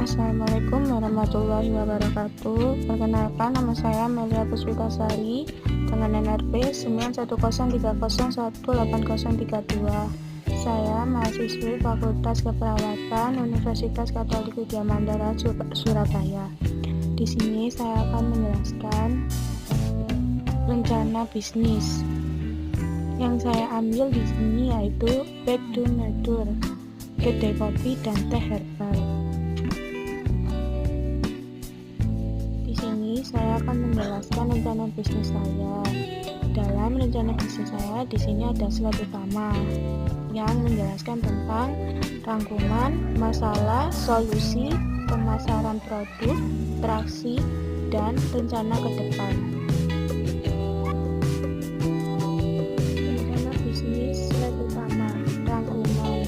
Assalamualaikum warahmatullahi wabarakatuh. Perkenalkan, nama saya Melia Puspitasari dengan NRP 9103018032. Saya mahasiswi Fakultas Keperawatan Universitas Katolik Widya Mandala, Surabaya. Di sini saya akan menjelaskan rencana bisnis. Yang saya ambil di sini yaitu Back to Nature, kedai kopi dan teh herbal. Saya akan menjelaskan rencana bisnis saya. Dalam rencana bisnis saya, di sini ada slide utama yang menjelaskan tentang rangkuman, masalah, solusi, pemasaran produk, traksi, dan rencana ke depan. Rencana bisnis slide utama, rangkuman.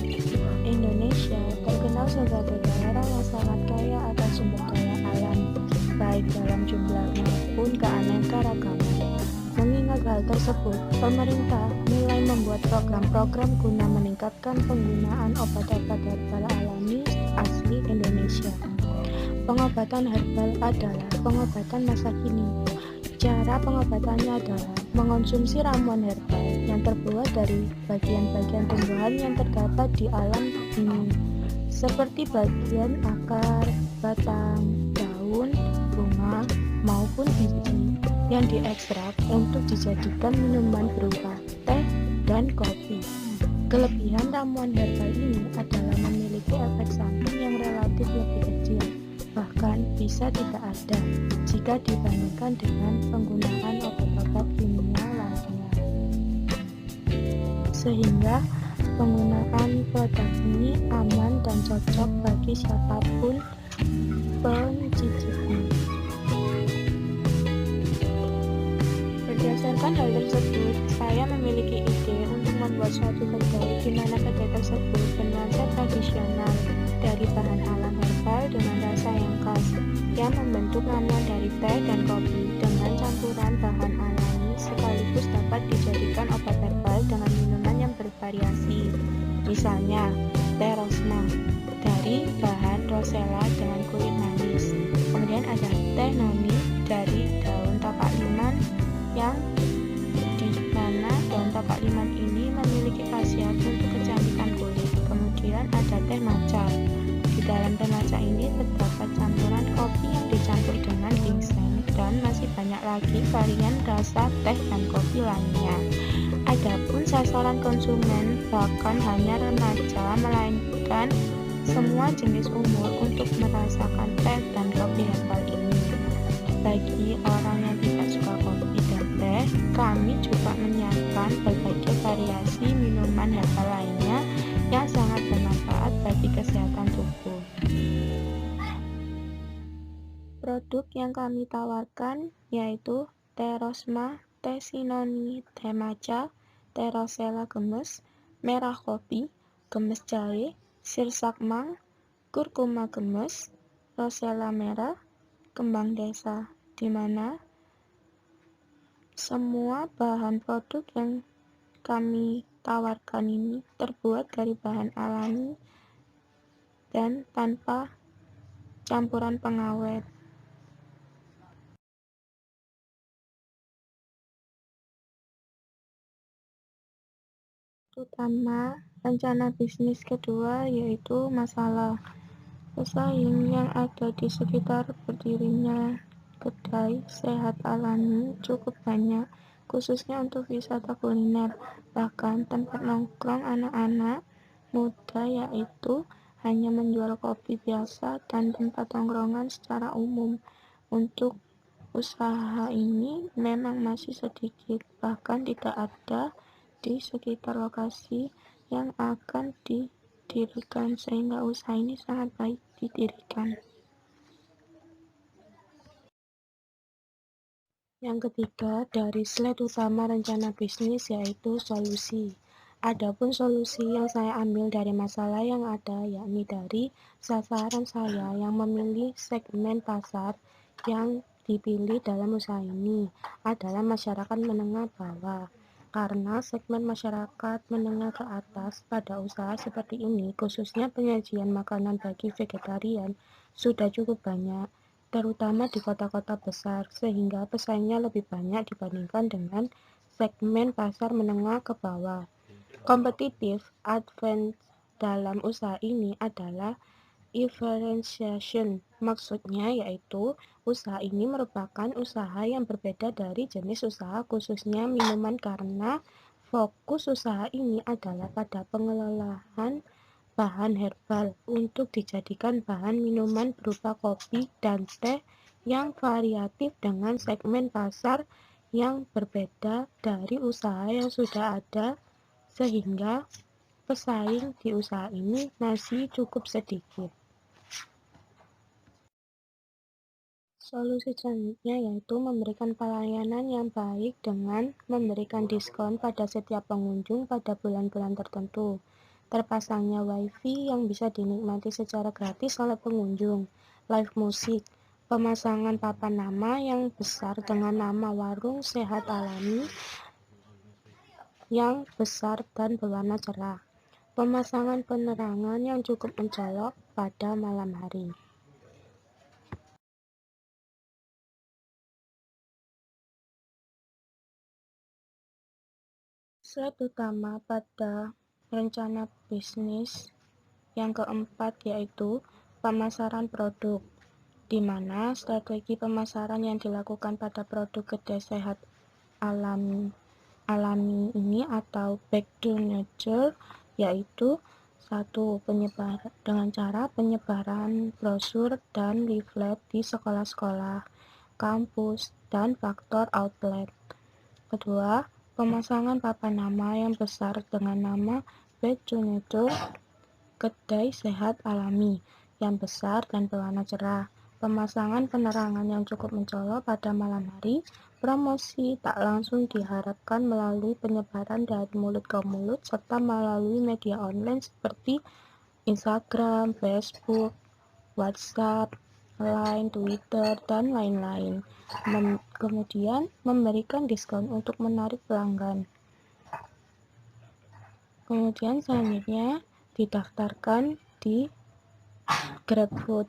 Indonesia terkenal sebagai daerah yang sangat kaya akan sumber daya alam, baik dalam jumlah maupun keanekaragaman. Mengingat hal tersebut, pemerintah mulai membuat program-program guna meningkatkan penggunaan obat-obat herbal alami asli Indonesia. Pengobatan herbal adalah pengobatan masa kini. Cara pengobatannya adalah mengonsumsi ramuan herbal yang terbuat dari bagian-bagian tumbuhan yang terdapat di alam ini, seperti bagian akar, batang, daun, bunga, maupun biji yang diekstrak untuk dijadikan minuman berupa teh dan kopi. Kelebihan ramuan herbal ini adalah memiliki efek samping yang relatif lebih kecil, bahkan bisa tidak ada jika dibandingkan dengan penggunaan obat-obat kimia lainnya. Sehingga penggunaan produk ini aman dan cocok bagi siapapun pencicipnya. Berdasarkan hal tersebut, saya memiliki ide untuk membuat suatu kedai di mana kedai tersebut bernuansa tradisional dari bahan alam herbal dengan rasa yang khas, yang membentuk ramuan dari teh dan kopi dengan campuran bahan alami sekaligus dapat dijadikan obat herbal dengan minuman yang bervariasi. Misalnya, teh rosma dari bahan rosella dengan kulit manis. Kemudian ada teh noni dari daun tapak liman yang di mana daun tapak liman ini memiliki khasiat untuk kecantikan kulit. Kemudian ada teh matcha. Di dalam teh matcha ini terdapat campuran kopi yang dicampur dengan ginseng dan masih banyak lagi varian rasa teh dan kopi lainnya. Adapun sasaran konsumen bahkan hanya remaja, melainkan semua jenis umur untuk merasakan teh dan kopi herbal ini. Bagi orang yang tidak suka kopi dan teh, kami juga menyiapkan berbagai variasi minuman herbal lainnya yang sangat bermanfaat bagi kesehatan tubuh. Produk yang kami tawarkan yaitu teh rosma, teh sinoni, teh matcha, teh rosella gemes, merah kopi, gemes jahe, sir sakmang, kurkuma gemes, rosella merah, kembang desa, di mana semua bahan produk yang kami tawarkan ini terbuat dari bahan alami dan tanpa campuran pengawet. Utama rencana bisnis kedua yaitu masalah. Pesaing yang ada di sekitar berdirinya kedai sehat alami cukup banyak, khususnya untuk wisata kuliner. Bahkan tempat nongkrong anak-anak muda yaitu hanya menjual kopi biasa dan tempat tongkrongan secara umum. Untuk usaha ini memang masih sedikit, bahkan tidak ada di sekitar lokasi yang akan didirikan, sehingga usaha ini sangat baik didirikan. Yang ketiga, dari slide utama rencana bisnis yaitu solusi. Adapun solusi yang saya ambil dari masalah yang ada, yakni dari sasaran saya yang memilih segmen pasar yang dipilih dalam usaha ini adalah masyarakat menengah bawah. karena segmen masyarakat menengah ke atas pada usaha seperti ini, khususnya penyajian makanan bagi vegetarian, sudah cukup banyak, terutama di kota-kota besar, sehingga pesaingnya lebih banyak dibandingkan dengan segmen pasar menengah ke bawah. Competitive advantage dalam usaha ini adalah differentiation, maksudnya yaitu usaha ini merupakan usaha yang berbeda dari jenis usaha khususnya minuman karena fokus usaha ini adalah pada pengelolaan bahan herbal untuk dijadikan bahan minuman berupa kopi dan teh yang variatif dengan segmen pasar yang berbeda dari usaha yang sudah ada, sehingga pesaing di usaha ini masih cukup sedikit. Solusi selanjutnya yaitu memberikan pelayanan yang baik dengan memberikan diskon pada setiap pengunjung pada bulan-bulan tertentu. Terpasangnya WiFi yang bisa dinikmati secara gratis oleh pengunjung, live musik, pemasangan papan nama yang besar dengan nama Warung Sehat Alami yang besar dan berwarna cerah, pemasangan penerangan yang cukup mencolok pada malam hari. Slide utama pada rencana bisnis yang keempat yaitu pemasaran produk, di mana strategi pemasaran yang dilakukan pada produk kedai sehat alami ini atau back to nature yaitu satu, dengan cara penyebaran brosur dan leaflet di sekolah-sekolah, kampus, dan faktor outlet. Kedua, pemasangan papan nama yang besar dengan nama Back to Nature kedai sehat alami yang besar dan berwarna cerah, pemasangan penerangan yang cukup mencolok pada malam hari, promosi tak langsung diharapkan melalui penyebaran dari mulut ke mulut serta melalui media online seperti Instagram, Facebook, WhatsApp, Line, Twitter, dan lain-lain. Kemudian memberikan diskon untuk menarik pelanggan. Kemudian selanjutnya didaftarkan di GrabFood.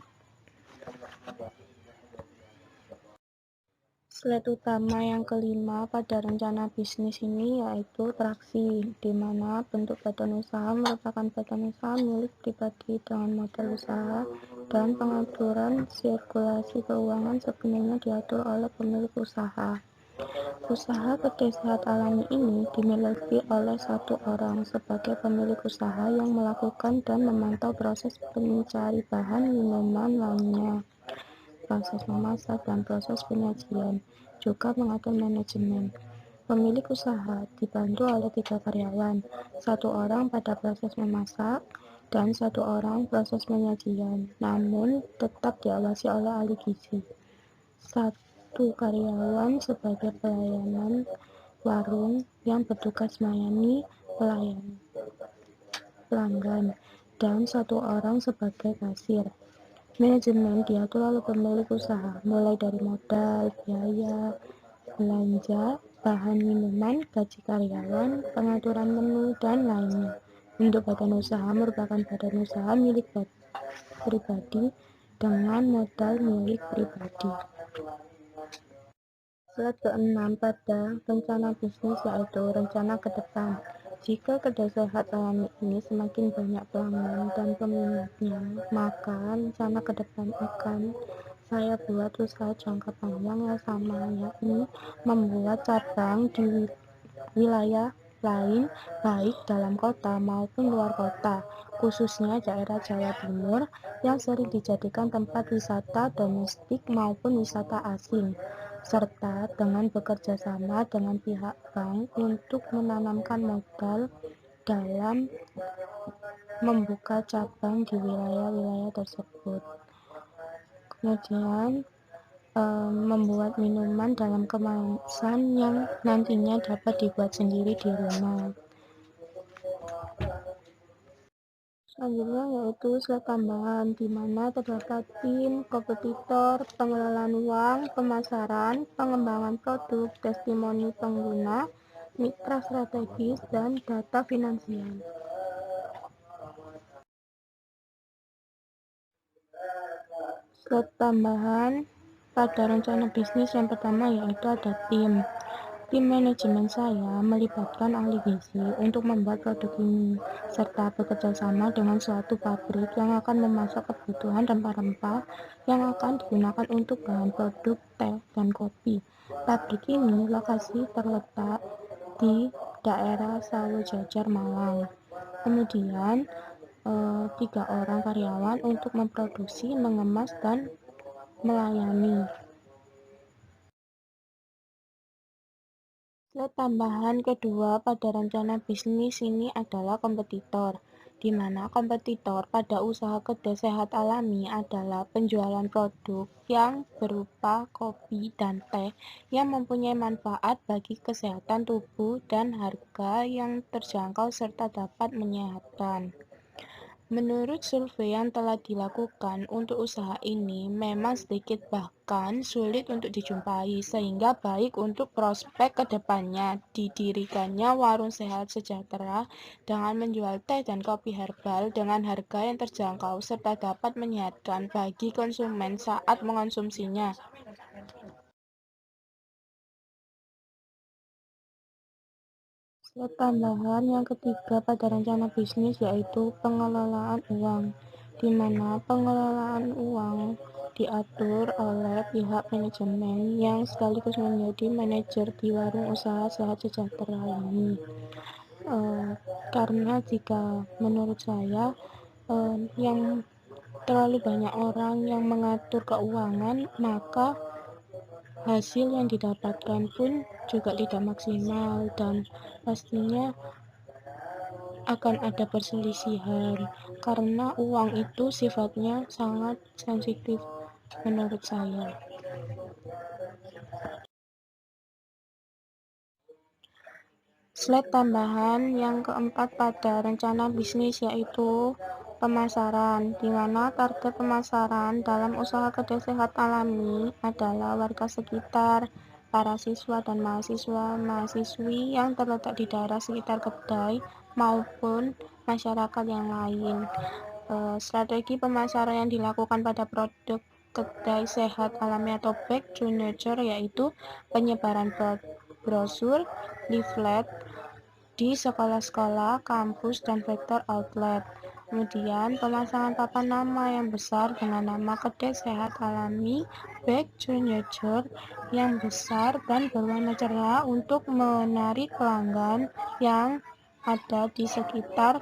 Slide utama yang kelima pada rencana bisnis ini yaitu traksi, di mana bentuk badan usaha merupakan badan usaha milik pribadi dengan modal usaha dan pengaturan sirkulasi keuangan sepenuhnya diatur oleh pemilik usaha. Usaha kedai sehat alami ini dimiliki oleh satu orang sebagai pemilik usaha yang melakukan dan memantau proses mencari bahan minuman lainnya, proses memasak, dan proses penyajian, juga mengatur manajemen. Pemilik usaha dibantu oleh 3 karyawan, 1 orang pada proses memasak, dan 1 orang proses penyajian, namun tetap diawasi oleh ahli gizi. 1 karyawan sebagai pelayanan warung yang bertugas melayani pelanggan, dan 1 orang sebagai kasir. Manajemen diatur oleh pemilik usaha, mulai dari modal, biaya, belanja, bahan minuman, gaji karyawan, pengaturan menu, dan lainnya. Bentuk badan usaha merupakan badan usaha milik pribadi dengan modal milik pribadi. Slide ke-6 pada rencana bisnis yaitu rencana ke depan. Jika kedai sehat alami ini semakin banyak pelanggan dan peminatnya, maka rencana ke depan akan saya buat usaha jangka panjang yang sama, yakni membuat cabang di wilayah lain baik dalam kota maupun luar kota, khususnya daerah Jawa Timur yang sering dijadikan tempat wisata domestik maupun wisata asing, serta dengan bekerja sama dengan pihak bank untuk menanamkan modal dalam membuka cabang di wilayah-wilayah tersebut. Kemudian membuat minuman dalam kemasan yang nantinya dapat dibuat sendiri di rumah. Selanjutnya yaitu slide tambahan, di mana terdapat tim, kompetitor, pengelolaan uang, pemasaran, pengembangan produk, testimoni pengguna, mitra strategis, dan data finansial. Slide tambahan pada rencana bisnis yang pertama yaitu ada tim. Tim manajemen saya melibatkan ahli gizi untuk membuat produk ini, serta bekerja sama dengan suatu pabrik yang akan memasak kebutuhan rempah-rempah yang akan digunakan untuk bahan produk teh dan kopi. Pabrik ini lokasi terletak di daerah Sawojajar, Malang. Kemudian 3 orang karyawan untuk memproduksi, mengemas, dan melayani. Slide tambahan kedua pada rencana bisnis ini adalah kompetitor, di mana kompetitor pada usaha kedai sehat alami adalah penjualan produk yang berupa kopi dan teh yang mempunyai manfaat bagi kesehatan tubuh dan harga yang terjangkau serta dapat menyehatkan. Menurut survei yang telah dilakukan untuk usaha ini, memang sedikit bahkan sulit untuk dijumpai, sehingga baik untuk prospek ke depannya didirikannya warung sehat sejahtera dengan menjual teh dan kopi herbal dengan harga yang terjangkau serta dapat menyehatkan bagi konsumen saat mengonsumsinya. Slide tambahan yang ketiga pada rencana bisnis yaitu pengelolaan uang, di mana pengelolaan uang diatur oleh pihak manajemen yang sekaligus menjadi manajer di warung usaha sehat sejahtera ini. Karena jika menurut saya yang terlalu banyak orang yang mengatur keuangan, maka hasil yang didapatkan pun juga tidak maksimal dan pastinya akan ada perselisihan karena uang itu sifatnya sangat sensitif menurut saya. Slide tambahan yang keempat pada rencana bisnis yaitu pemasaran, di mana target pemasaran dalam usaha kedai sehat alami adalah warga sekitar, para siswa dan mahasiswa-mahasiswi yang terletak di daerah sekitar kedai maupun masyarakat yang lain. Strategi pemasaran yang dilakukan pada produk kedai sehat alami atau back to nature yaitu penyebaran brosur, leaflet di sekolah-sekolah, kampus, dan vektor outlet. Kemudian pemasangan papan nama yang besar dengan nama kedai sehat alami back to nature yang besar dan berwarna cerah untuk menarik pelanggan yang ada di sekitar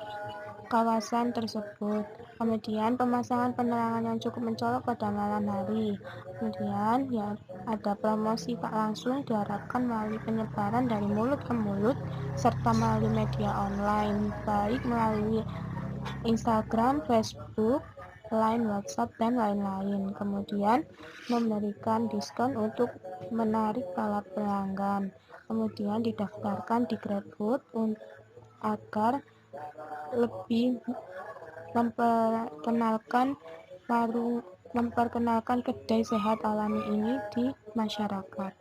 kawasan tersebut. Kemudian pemasangan penerangan yang cukup mencolok pada malam hari. Kemudian ya ada promosi tak langsung diharapkan melalui penyebaran dari mulut ke mulut serta melalui media online, baik melalui Instagram, Facebook, Line, WhatsApp, dan lain-lain. Kemudian memberikan diskon untuk menarik para pelanggan. Kemudian didaftarkan di GrabFood agar lebih memperkenalkan kedai sehat alami ini di masyarakat.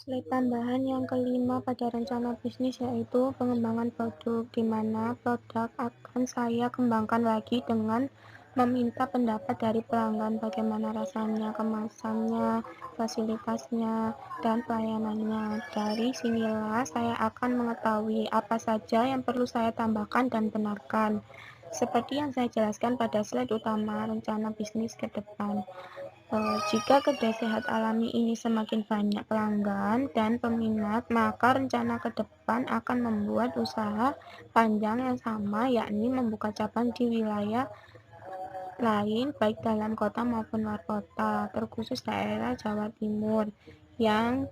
Slide tambahan yang kelima pada rencana bisnis yaitu pengembangan produk, di mana produk akan saya kembangkan lagi dengan meminta pendapat dari pelanggan bagaimana rasanya, kemasannya, fasilitasnya, dan pelayanannya. Dari sinilah saya akan mengetahui apa saja yang perlu saya tambahkan dan benarkan. Seperti yang saya jelaskan pada slide utama rencana bisnis ke depan. Jika kedai sehat alami ini semakin banyak pelanggan dan peminat, maka rencana ke depan akan membuat usaha panjang yang sama, yakni membuka cabang di wilayah lain, baik dalam kota maupun luar kota, terkhusus daerah Jawa Timur, yang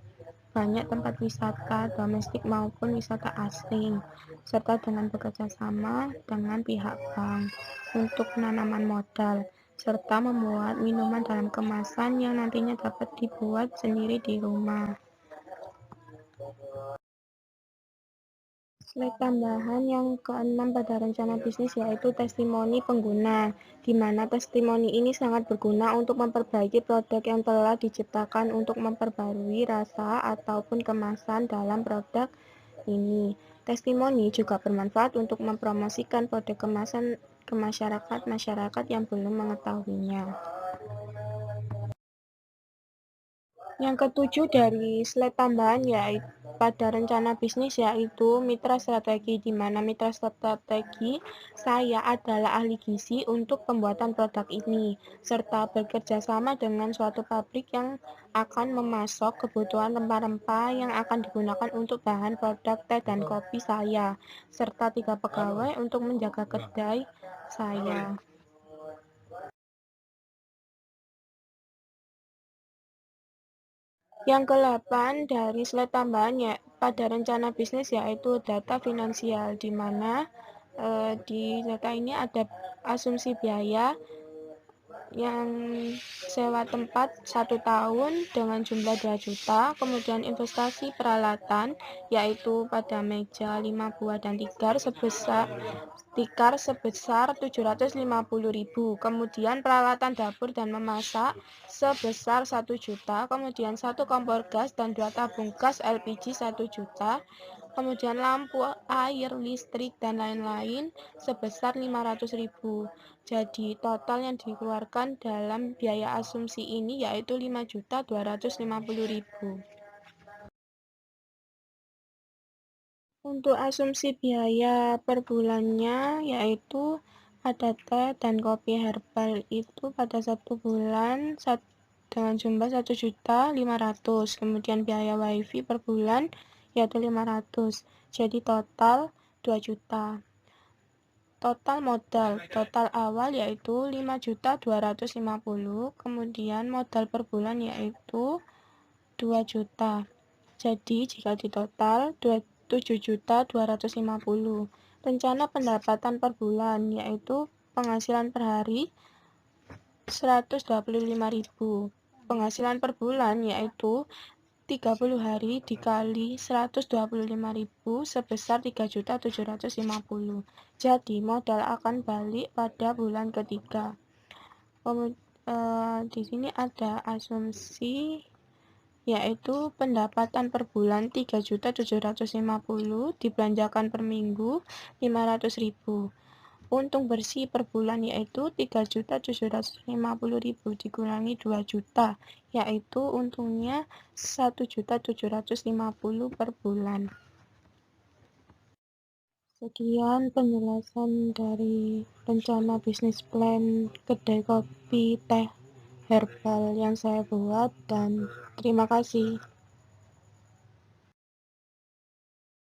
banyak tempat wisata domestik maupun wisata asing, serta dengan bekerja sama dengan pihak bank untuk penanaman modal, serta membuat minuman dalam kemasan yang nantinya dapat dibuat sendiri di rumah. Slide tambahan yang keenam pada rencana bisnis yaitu testimoni pengguna, di mana testimoni ini sangat berguna untuk memperbaiki produk yang telah diciptakan untuk memperbarui rasa ataupun kemasan dalam produk ini. Testimoni juga bermanfaat untuk mempromosikan produk kemasan ke masyarakat yang belum mengetahuinya. Yang ketujuh dari slide tambahan yaitu pada rencana bisnis yaitu mitra strategi, di mana mitra strategi saya adalah ahli gizi untuk pembuatan produk ini, serta bekerja sama dengan suatu pabrik yang akan memasok kebutuhan rempah-rempah yang akan digunakan untuk bahan produk teh dan kopi saya, serta 3 pegawai untuk menjaga kedai saya. Yang ke-8 dari slide tambahannya pada rencana bisnis yaitu data finansial, di mana di data ini ada asumsi biaya yang sewa tempat 1 tahun dengan jumlah 2 juta, kemudian investasi peralatan yaitu pada meja 5 buah dan tikar sebesar 750.000, kemudian peralatan dapur dan memasak sebesar 1 juta, kemudian 1 kompor gas dan 2 tabung gas LPG 1 juta, kemudian lampu, air, listrik, dan lain-lain sebesar 500.000. Jadi total yang dikeluarkan dalam biaya asumsi ini yaitu 5.250.000. Untuk asumsi biaya per bulannya yaitu pada teh dan kopi herbal itu pada 1 bulan dengan jumlah 1.500.000, kemudian biaya wifi per bulan yaitu 500, jadi total 2 juta. Total awal yaitu 5.250.000, kemudian modal per bulan yaitu 2 juta. Jadi jika ditotal 7.250.000. Rencana pendapatan per bulan yaitu penghasilan per hari 125.000. Penghasilan per bulan yaitu 30 hari dikali 125.000 sebesar 3.750. Jadi modal akan balik pada bulan ketiga. Di sini ada asumsi yaitu pendapatan per bulan 3.750, dibelanjakan per minggu 500.000. Untung bersih per bulan yaitu 3.750.000 dikurangi 2 juta, yaitu untungnya 1.750 per bulan. Sekian penjelasan dari rencana bisnis plan kedai kopi teh herbal yang saya buat, dan terima kasih.